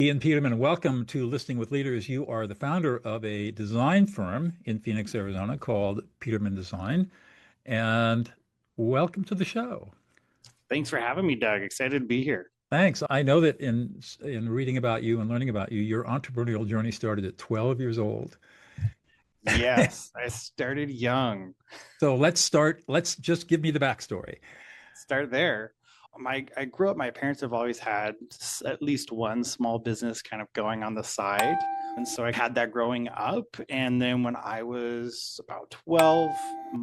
Ian Peterman, welcome to Listening with Leaders. You are the founder of a design firm in Phoenix, Arizona called Peterman Design, and welcome to the show. Thanks for having me, Doug. Excited to be here. Thanks. I know that in reading about you and learning about you, your entrepreneurial journey started at 12 years old. Yes, I started young. So let's start. Let's just give me the backstory. Start there. I grew up, my parents have always had at least one small business kind of going on the side. And so I had that growing up. And then when I was about 12,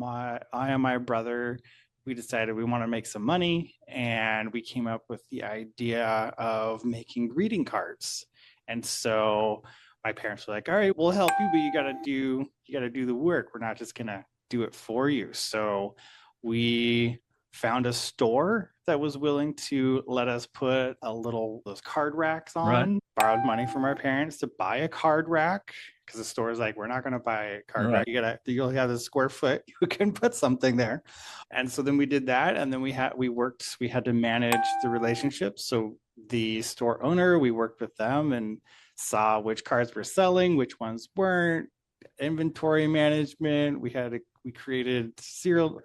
I and my brother, we decided we want to make some money. And we came up with the idea of making greeting cards. And so my parents were like, all right, we'll help you, but you gotta do the work. We're not just gonna do it for you. So we found a store that was willing to let us put those card racks Right. on, borrowed money from our parents to buy a card rack because the store is like, we're not going to buy a card rack. Right. You'll have a square foot. You can put something there. And so then we did that. And then we had to manage the relationship. So the store owner, we worked with them and saw which cards were selling, which ones weren't, inventory management. We created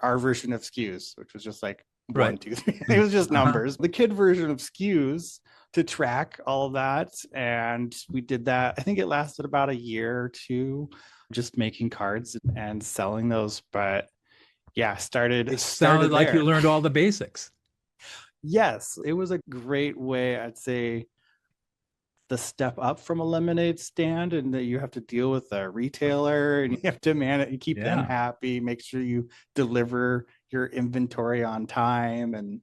our version of SKUs, which was just like one, Right. two, three. It was just numbers. The kid version of SKUs to track all of that. And we did that. I think it lasted about a year or two, just making cards and selling those. But yeah, It sounded like you there. learned all the basics. Yes, it was a great way, I'd say, the step up from a lemonade stand, and that you have to deal with a retailer and you have to manage, you keep them Yeah. happy, make sure you deliver your inventory on time and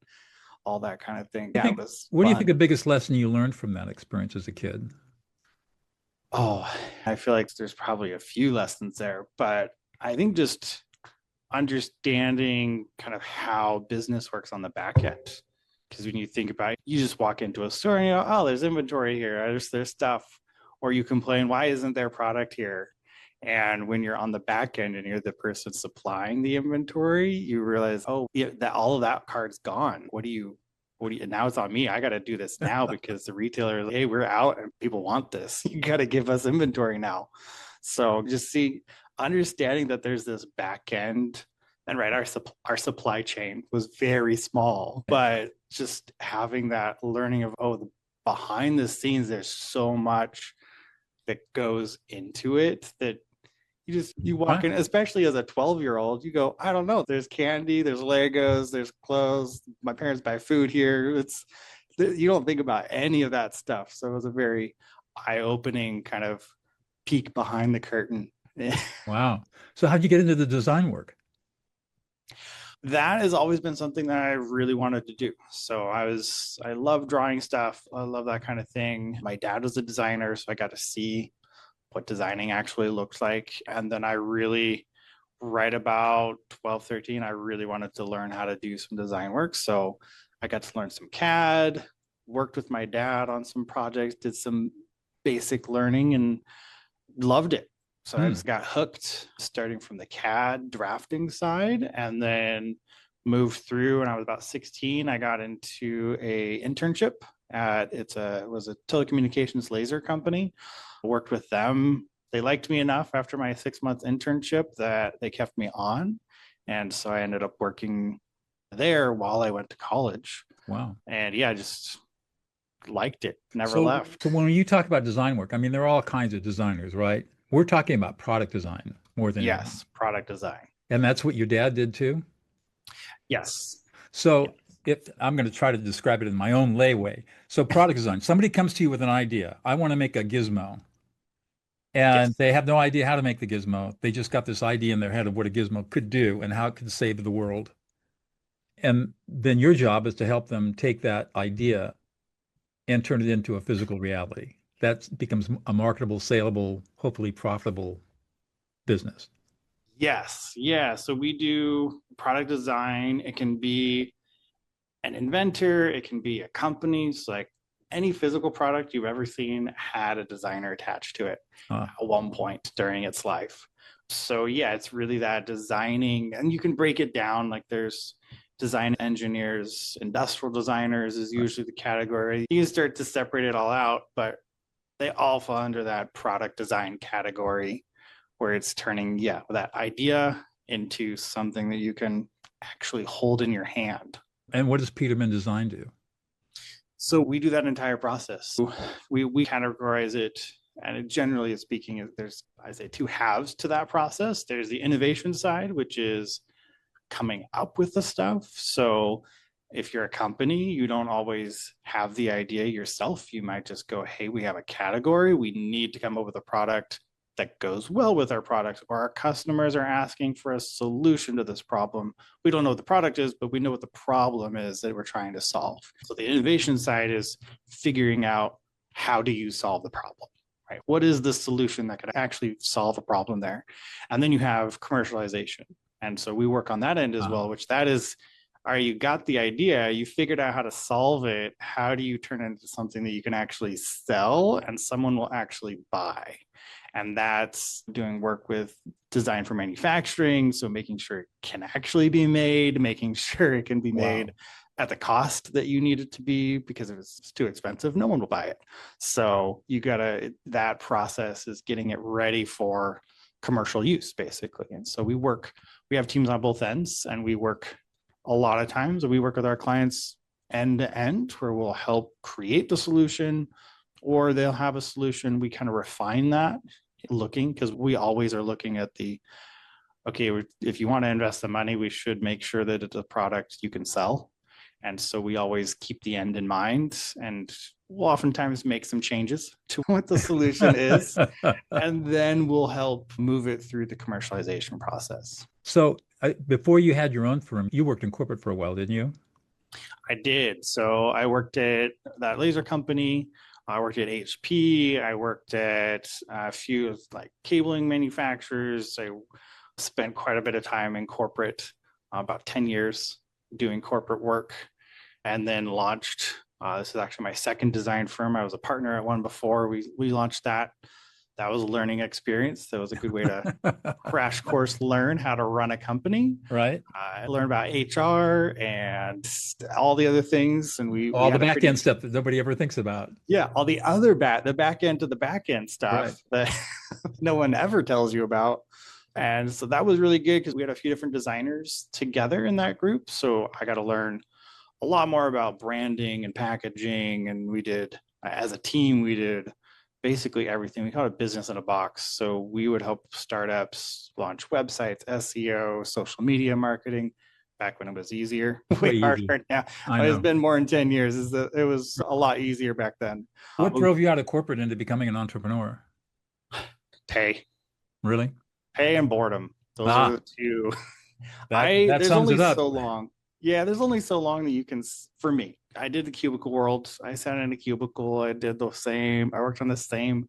all that kind of thing. Yeah, it was What do you think fun. the biggest lesson you learned from that experience as a kid? Oh, I feel like there's probably a few lessons there, but I think just understanding kind of how business works on the back end. Because when you think about it, you just walk into a store and you go, oh, there's inventory here, there's stuff. Or you complain, why isn't there product here? And when you're on the back end and you're the person supplying the inventory, you realize, oh, yeah, that all of that card's gone. Now it's on me. I got to do this now because the retailer, hey, we're out and people want this. You got to give us inventory now. So understanding that there's this back end, and right, our supply chain was very small, but just having that learning of, behind the scenes, there's so much that goes into it that you walk Wow. in, especially as a 12-year-old, you go, I don't know, there's candy, there's Legos, there's clothes, my parents buy food here. You don't think about any of that stuff. So it was a very eye-opening kind of peek behind the curtain. Wow. So how'd you get into the design work? That has always been something that I really wanted to do. So I love drawing stuff. I love that kind of thing. My dad was a designer, so I got to see what designing actually looks like. And then right about 12, 13, I really wanted to learn how to do some design work. So I got to learn some CAD, worked with my dad on some projects, did some basic learning and loved it. So I Hmm. just got hooked starting from the CAD drafting side and then moved through. When I was about 16, I got into a internship it was a telecommunications laser company. I worked with them. They liked me enough after my 6 month internship that they kept me on. And so I ended up working there while I went to college. Wow. And yeah, I just liked it, never So, left. so when you talk about design work, I mean, there are all kinds of designers, right? We're talking about product design more than anything. Yes, product design. And that's what your dad did too. Yes. So Yes. if I'm going to try to describe it in my own lay way. So product design, somebody comes to you with an idea. I want to make a gizmo. And Yes. they have no idea how to make the gizmo. They just got this idea in their head of what a gizmo could do and how it could save the world. And then your job is to help them take that idea and turn it into a physical reality. That becomes a marketable, saleable, hopefully profitable business. Yes. Yeah. So we do product design. It can be an inventor, it can be a company. So like any physical product you've ever seen had a designer attached to it Uh, at one point during its life. So yeah, it's really that designing, and you can break it down. Like there's design engineers, industrial designers is right. usually the category. You can start to separate it all out, but They all fall under that product design category where it's turning, that idea into something that you can actually hold in your hand. And what does Peterman Design do? So we do that entire process. We categorize it, and generally speaking, there's, I say, two halves to that process. There's the innovation side, which is coming up with the stuff. So if you're a company, you don't always have the idea yourself. You might just go, hey, we have a category. We need to come up with a product that goes well with our product, or our customers are asking for a solution to this problem. We don't know what the product is, but we know what the problem is that we're trying to solve. So the innovation side is figuring out, how do you solve the problem, right? What is the solution that could actually solve a problem there? And then you have commercialization. And so we work on that end as well, which that is, all right, you got the idea, you figured out how to solve it. How do you turn it into something that you can actually sell and someone will actually buy? And that's doing work with design for manufacturing. So making sure it can actually be made, making sure it can be made at the cost that you need it to be, because if it's too expensive, no one will buy it. So that process is getting it ready for commercial use, basically. And so we have teams on both ends, and we work a lot of times, we work with our clients end to end, where we'll help create the solution, or they'll have a solution. We kind of refine that, because we always are looking at if you want to invest the money, we should make sure that it's a product you can sell. And so we always keep the end in mind, and we'll oftentimes make some changes to what the solution is, and then we'll help move it through the commercialization process. So before you had your own firm, you worked in corporate for a while, didn't you? I did. So I worked at that laser company. I worked at HP. I worked at a few like cabling manufacturers. I spent quite a bit of time in corporate, about 10 years doing corporate work, and then launched. This is actually my second design firm. I was a partner at one before. We launched that. That was a learning experience. That was a good way to crash course learn how to run a company. Right. I learned about HR and all the other things. And all the back end stuff that nobody ever thinks about. Yeah. All the back end to the back end stuff that no one ever tells you about. And so that was really good, because we had a few different designers together in that group. So I got to learn a lot more about branding and packaging. And as a team, we did basically everything. We call it business in a box. So we would help startups launch websites, SEO, social media marketing, back when it was easier. Way harder now. It's been more than 10 years. It was a lot easier back then. What drove you out of corporate into becoming an entrepreneur? Pay. Really? Pay and boredom. Those are the two. That sums it up. So long. Yeah, there's only so long that you can, for me, I did the cubicle world. I sat in a cubicle. I worked on the same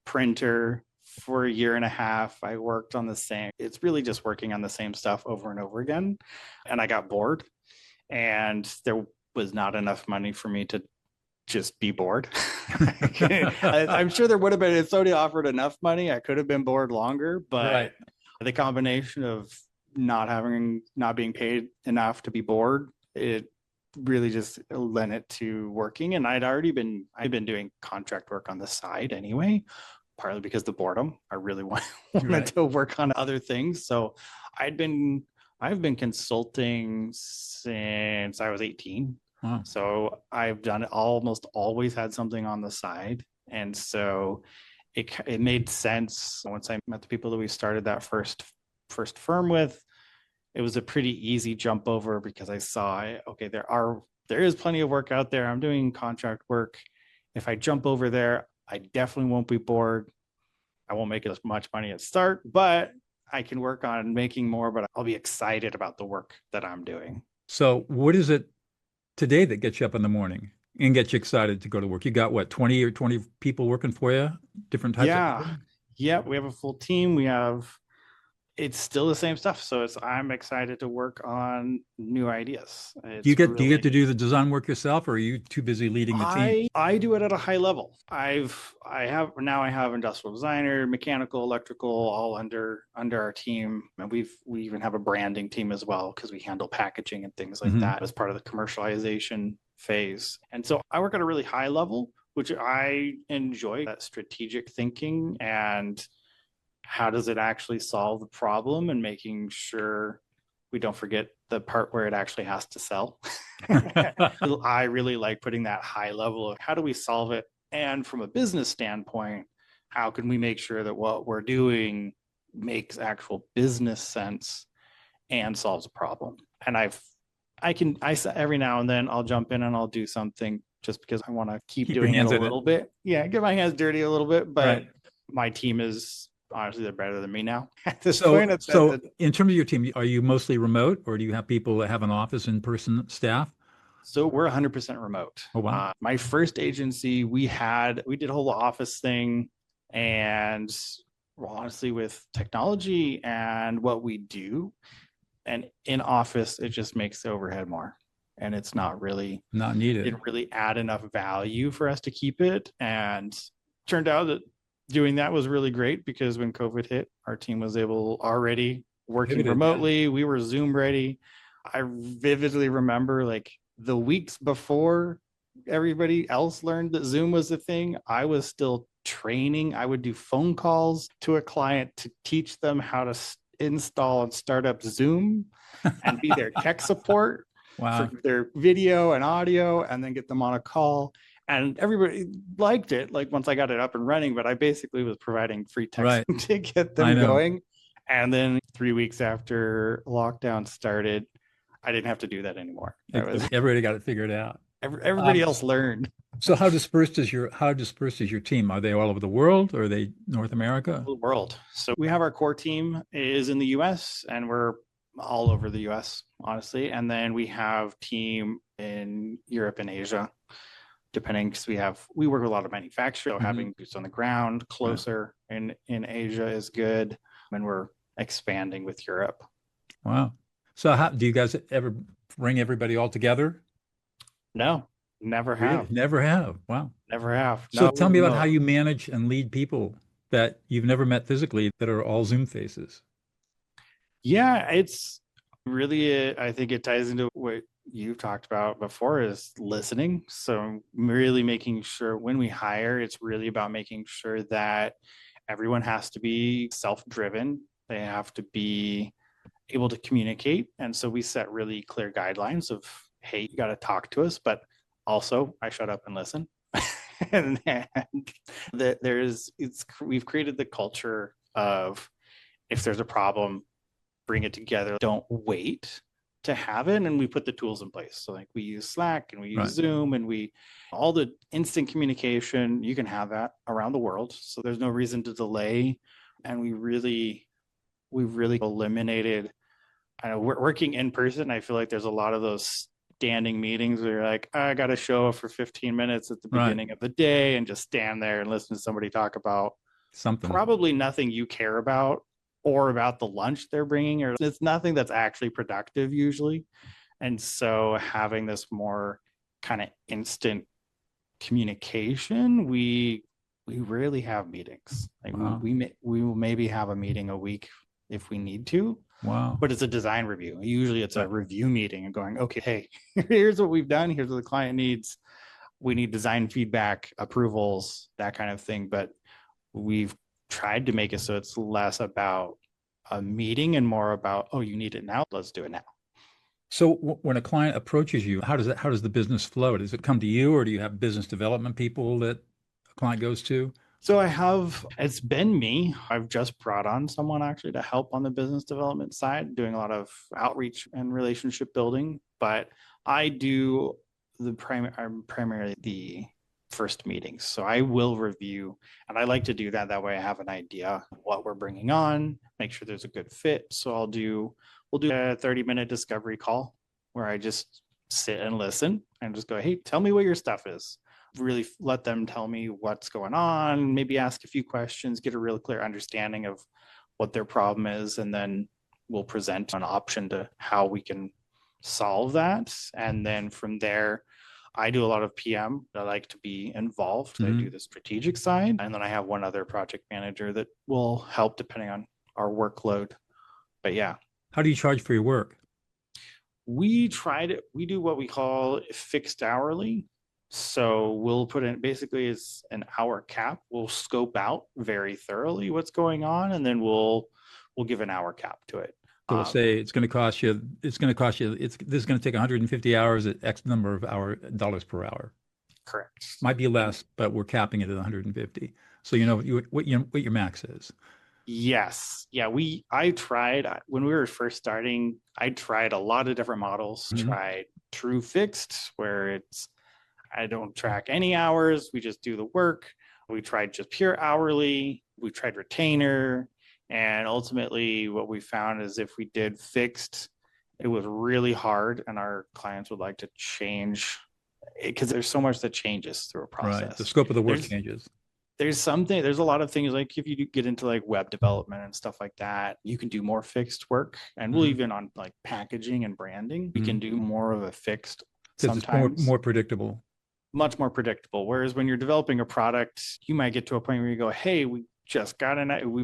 printer for a year and a half. I worked on it's really just working on the same stuff over and over again. And I got bored, and there was not enough money for me to just be bored. I'm sure there would have been, if somebody offered enough money, I could have been bored longer, but the combination of not being paid enough to be bored, it really just lent it to working. And I'd been doing contract work on the side anyway, partly because the boredom. I really wanted to work on other things. So I've been consulting since I was 18. Wow. So I've done it, almost always had something on the side. And so it made sense once I met the people that we started that first firm with. It was a pretty easy jump over, because I saw, okay, there is plenty of work out there. I'm doing contract work. If I jump over there, I definitely won't be bored. I won't make as much money at start, but I can work on making more, but I'll be excited about the work that I'm doing. So what is it today that gets you up in the morning and gets you excited to go to work? You got what, 20 or 20 people working for you? Different types of people? Yeah, we have a full team. It's still the same stuff. So I'm excited to work on new ideas. Do you get to do the design work yourself, or are you too busy leading the team? I do it at a high level. I have industrial designer, mechanical, electrical, all under our team. And we even have a branding team as well, because we handle packaging and things like that as part of the commercialization phase. And so I work at a really high level, which I enjoy, that strategic thinking and how does it actually solve the problem, and making sure we don't forget the part where it actually has to sell. I really like putting that high level of how do we solve it? And from a business standpoint, how can we make sure that what we're doing makes actual business sense and solves a problem? And every now and then I'll jump in and I'll do something just because I want to keep Keep your doing it a hands in it. little bit. Yeah, get my hands dirty a little bit, but Right. my team is honestly, they're better than me now at this So, point. so in terms of your team, are you mostly remote, or do you have people that have an office, in-person staff? So we're 100% remote. Oh, wow. My first agency, we did a whole office thing, and well, honestly, with technology and what we do, and in office, it just makes the overhead more, and it's not really, Not needed. didn't really add enough value for us to keep it. And turned out that doing that was really great, because when COVID hit, our team was able already working Pivoted, remotely. We were Zoom ready. I vividly remember like the weeks before everybody else learned that Zoom was a thing, I was still training. I would do phone calls to a client to teach them how to install and start up Zoom and be their tech support Wow. for their video and audio, and then get them on a call. And everybody liked it, like once I got it up and running, but I basically was providing free text Right. to get I them know. going. And then 3 weeks after lockdown started, I didn't have to do that anymore. Everybody got it figured out. Everybody else learned. So how dispersed is your team? Are they all over the world, or are they North America? The world. So we have our core team is in the US, and we're all over the US, honestly. And then we have team in Europe and Asia, depending, because we work with a lot of manufacturers. So having boots on the ground closer in Asia is good. And we're expanding with Europe. Wow. So how do you guys ever bring everybody all together? No, never Really? have. Never have. Wow. Never have. So No, tell me about no. how you manage and lead people that you've never met physically that are all Zoom faces. Yeah, it's really, I think it ties into what you've talked about before, is listening. So really making sure when we hire, it's really about making sure that everyone has to be self-driven. They have to be able to communicate. And so we set really clear guidelines of, hey, you got to talk to us, but also I shut up and listen. And we've created the culture of, if there's a problem, bring it together. Don't wait to have it. And we put the tools in place. So like we use Slack and we use Zoom, and all the instant communication, you can have that around the world. So there's no reason to delay. And we've really eliminated, working in person. I feel like there's a lot of those standing meetings where you're like, I got to show up for 15 minutes at the beginning of the day and just stand there and listen to somebody talk about something, probably nothing you care about, or about the lunch they're bringing, or it's nothing that's actually productive usually. And so having this more kind of instant communication, we rarely have meetings. Like we will maybe have a meeting a week if we need to. Wow. But it's a design review. Usually it's a review meeting and going, okay, hey, here's what we've done. Here's what the client needs. We need design feedback, approvals, that kind of thing. But we've tried to make it so it's less about a meeting and more about, oh, you need it now, let's do it now. So when a client approaches you, how does the business flow? Does it come to you, or do you have business development people that a client goes to? So it's been me. I've just brought on someone actually to help on the business development side, doing a lot of outreach and relationship building. But I'm primarily the first meetings. So I will review, and I like to do that. That way I have an idea of what we're bringing on, make sure there's a good fit. So we'll do a 30-minute discovery call where I just sit and listen and just go, hey, tell me what your stuff is. Really let them tell me what's going on, maybe ask a few questions, get a real clear understanding of what their problem is, and then we'll present an option to how we can solve that. And then from there, I do a lot of PM. I like to be involved. I do the strategic side. And then I have one other project manager that will help depending on our workload. But yeah. How do you charge for your work? We do what we call fixed hourly. So we'll put in basically it's an hour cap. We'll scope out very thoroughly what's going on, and then we'll give an hour cap to it. So we'll say it's going to cost you, this is going to take 150 hours at X number of dollars per hour. Correct. Might be less, but we're capping it at 150. So you know what your max is. Yes. Yeah. I tried when we were first starting, I tried a lot of different models, Mhm. tried true fixed, where I don't track any hours. We just do the work. We tried just pure hourly. We tried retainer. And ultimately, what we found is if we did fixed, it was really hard. And our clients would like to change because there's so much that changes through a Right. The process. scope of the work There's changes. there's a lot of things like if you get into like web development and stuff like that, you can do more fixed work. And we'll Mhm. even on like packaging and branding, we Mhm. can do more of a fixed Because it's more sometimes. more predictable. Much more predictable. Whereas when you're developing a product, you might get to a point where you go, hey, we've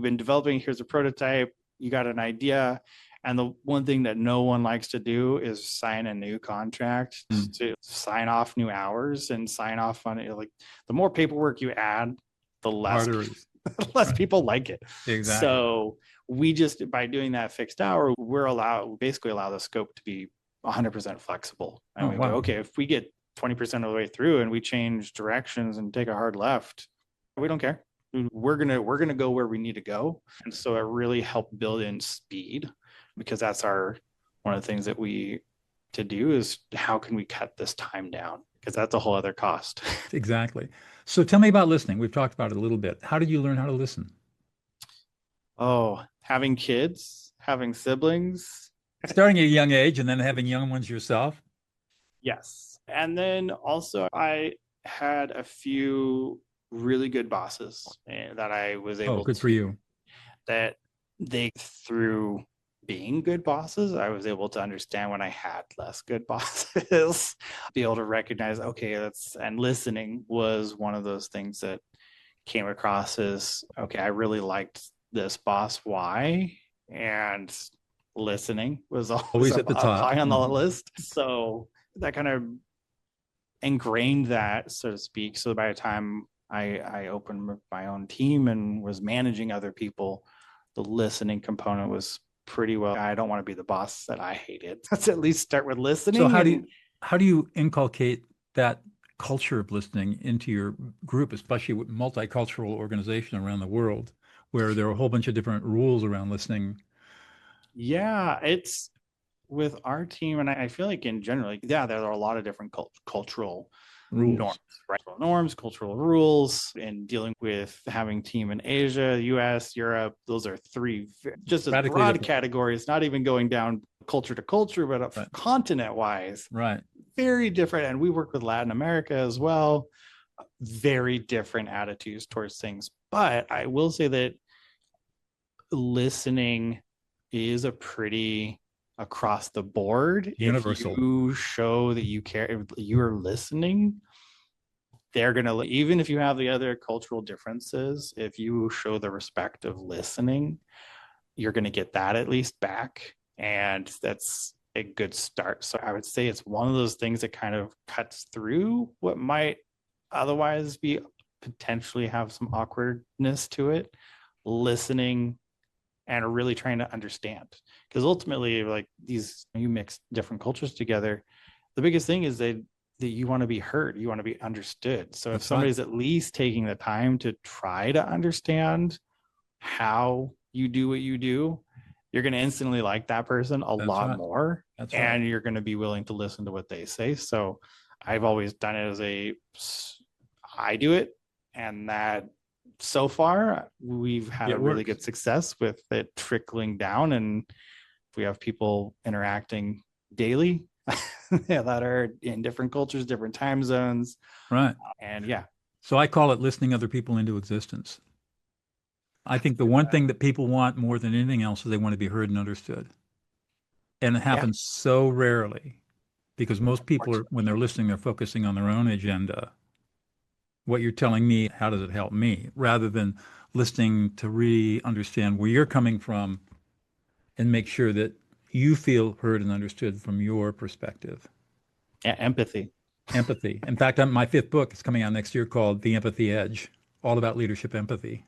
been developing, here's a prototype, you got an idea. And the one thing that no one likes to do is sign a new contract to sign off new hours and sign off on it. Like the more paperwork you add, the less Harder is. less Right. people like it. Exactly. So we just by doing that fixed hour, we basically allow the scope to be 100% flexible. And Oh, we go, wow. okay, if we get 20% of the way through and we change directions and take a hard left, we don't care. We're gonna go where we need to go. And so it really helped build in speed because that's one of the things that we to do is how can we cut this time down? Because that's a whole other cost. Exactly. So tell me about listening. We've talked about it a little bit. How did you learn how to listen? Oh, having kids, having siblings. Starting at a young age and then having young ones yourself. Yes. And then also, I had a few really good bosses that I was Oh, able good for to, you. that through being good bosses, I was able to understand when I had less good bosses, be able to recognize, okay, and listening was one of those things that came across as, okay, I really liked this boss. Why? And listening was always Always at up, the top. high on the Mhm. list. So that kind of ingrained that, so to speak. So by the time I opened my own team and was managing other people, the listening component was pretty well. I don't want to be the boss that I hated. Let's at least start with So listening. And how do you inculcate that culture of listening into your group, especially with multicultural organization around the world, where there are a whole bunch of different rules around listening yeah, it's with our team, and I feel like in general, like, yeah, there are a lot of different cultural norms, rules? right? Norms, cultural rules, and dealing with having team in Asia, US, Europe. Those are three just as Radically broad different. categories, not even going down culture to culture, but Right. continent wise, Right. very different. And we work with Latin America as well, very different attitudes towards things. But I will say that listening is a pretty across the board. If Universal. you show that you care, if you are listening, they're going to, even if you have the other cultural differences, if you show the respect of listening, you're going to get that at least back. And that's a good start. So I would say it's one of those things that kind of cuts through what might otherwise be potentially have some awkwardness to it. Listening and really trying to understand, because ultimately like these you mix different cultures together, the biggest thing is that you want to be heard, you want to be understood. So if That's right. somebody's at least taking the time to try to understand how you do what you do, you're going to instantly like that person a That's lot right. more, That's right. and you're going to be willing to listen to what they say. So I've always done it as I do it, and that so far we've had a It really works. good success with it trickling down, and we have people interacting daily that are in different cultures, different time zones, Right. and yeah. So I call it listening other people into existence. I think the one thing that people want more than anything else is they want to be heard and understood. And it Yeah, happens so rarely because most people are, when unfortunately. they're listening, they're focusing on their own agenda. What you're telling me, how does it help me? Rather than listening to really understand where you're coming from and make sure that you feel heard and understood from your perspective. Yeah, empathy. Empathy. In fact, my fifth book is coming out next year called The Empathy Edge, all about leadership empathy.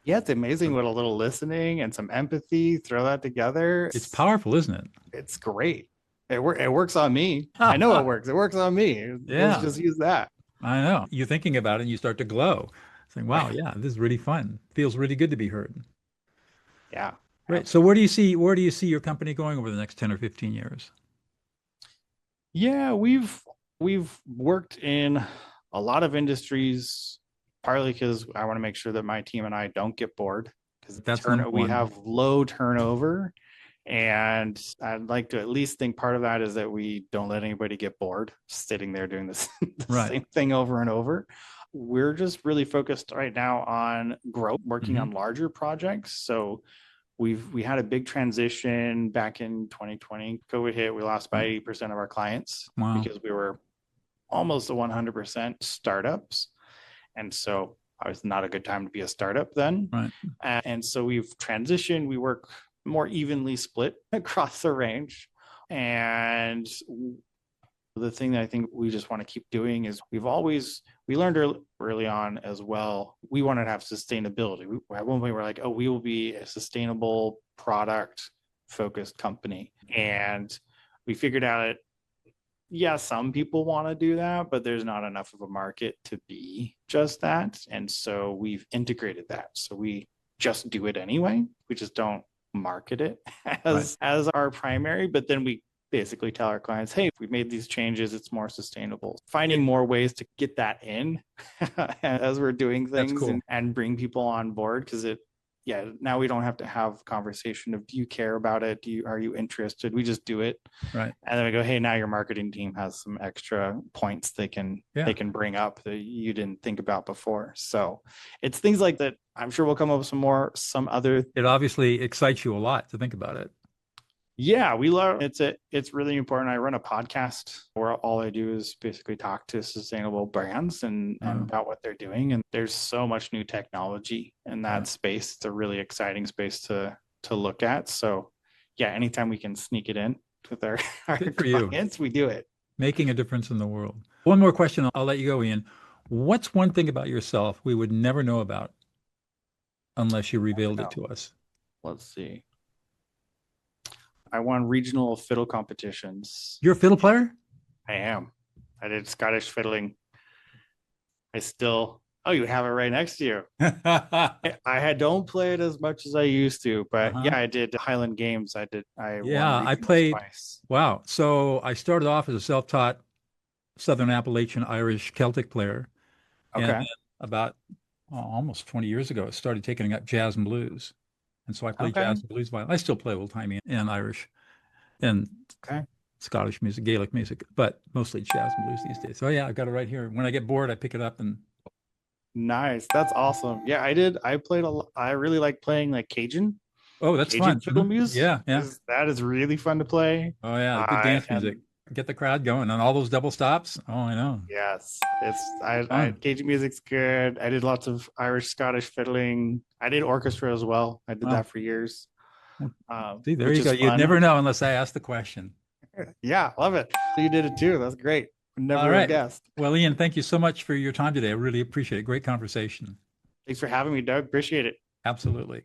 Yeah, it's amazing what a little listening and some empathy, throw that together. It's powerful, isn't it? It's great. It works on me. I know it works. It works on me. Let's Yeah, just use that. I know. You're thinking about it and you start to glow. Saying, wow, yeah, this is really fun. Feels really good to be heard. Yeah. Right. So where do you see your company going over the next 10 or 15 years? Yeah, we've worked in a lot of industries, partly because I want to make sure that my team and I don't get bored because That's number we one. have low turnover. And I'd like to at least think part of that is that we don't let anybody get bored sitting there doing this the Right. same thing over and over. We're just really focused right now on growth, working on larger projects. So we had a big transition back in 2020. COVID hit, we lost about 80% of our clients Wow. because we were almost 100% startups. And so it was not a good time to be a startup then. Right. And so we've transitioned. We work more evenly split across the range. And the thing that I think we just want to keep doing is we learned early on as well, we wanted to have sustainability. At one point we're like, oh, we will be a sustainable product focused company. And we figured out yeah, some people want to do that, but there's not enough of a market to be just that. And so we've integrated that. So we just do it anyway. We just don't market it as our primary, but then we basically tell our clients, hey, we've made these changes, it's more sustainable. Finding more ways to get that in as we're doing things. Cool. and bring people on board, because now we don't have to have conversation of, do you care about it? Are you interested? We just do it. Right. And then we go, hey, now your marketing team has some extra points they can bring up that you didn't think about before. So it's things like that. I'm sure we'll come up with some other. It obviously excites you a lot to think about it. Yeah, we love it's really important. I run a podcast where all I do is basically talk to sustainable brands and about what they're doing. And there's so much new technology in that space. It's a really exciting space to look at. So yeah, anytime we can sneak it in with our clients, we do it. Making a difference in the world. One more question, I'll let you go, Ian. What's one thing about yourself we would never know about unless you revealed it to us? Let's see. I won regional fiddle competitions. You're a fiddle player? I am. I did Scottish fiddling. You have it right next to you. I don't play it as much as I used to, but yeah, I did Highland Games. I played twice. Wow. So I started off as a self-taught Southern Appalachian Irish Celtic player. Okay. And about almost 20 years ago, I started taking up jazz and blues. And so I play jazz and blues violin. I still play old-timey and Irish and Scottish music, Gaelic music, but mostly jazz and blues these days. So yeah, I've got it right here. When I get bored, I pick it up and. Nice. That's awesome. Yeah, I played I really like playing like Cajun. Oh, that's Cajun fun. Fiddle music. Yeah. That is really fun to play. Oh yeah, good dance music. Get the crowd going and all those double stops. Oh, I know. Yes, Cajun music's good. I did lots of Irish, Scottish fiddling. I did orchestra as well. I did that for years. See, there you go. You'd never know unless I asked the question. Yeah, love it. You did it too. That's great. Never have guessed. Well, Ian, thank you so much for your time today. I really appreciate it. Great conversation. Thanks for having me, Doug. Appreciate it. Absolutely.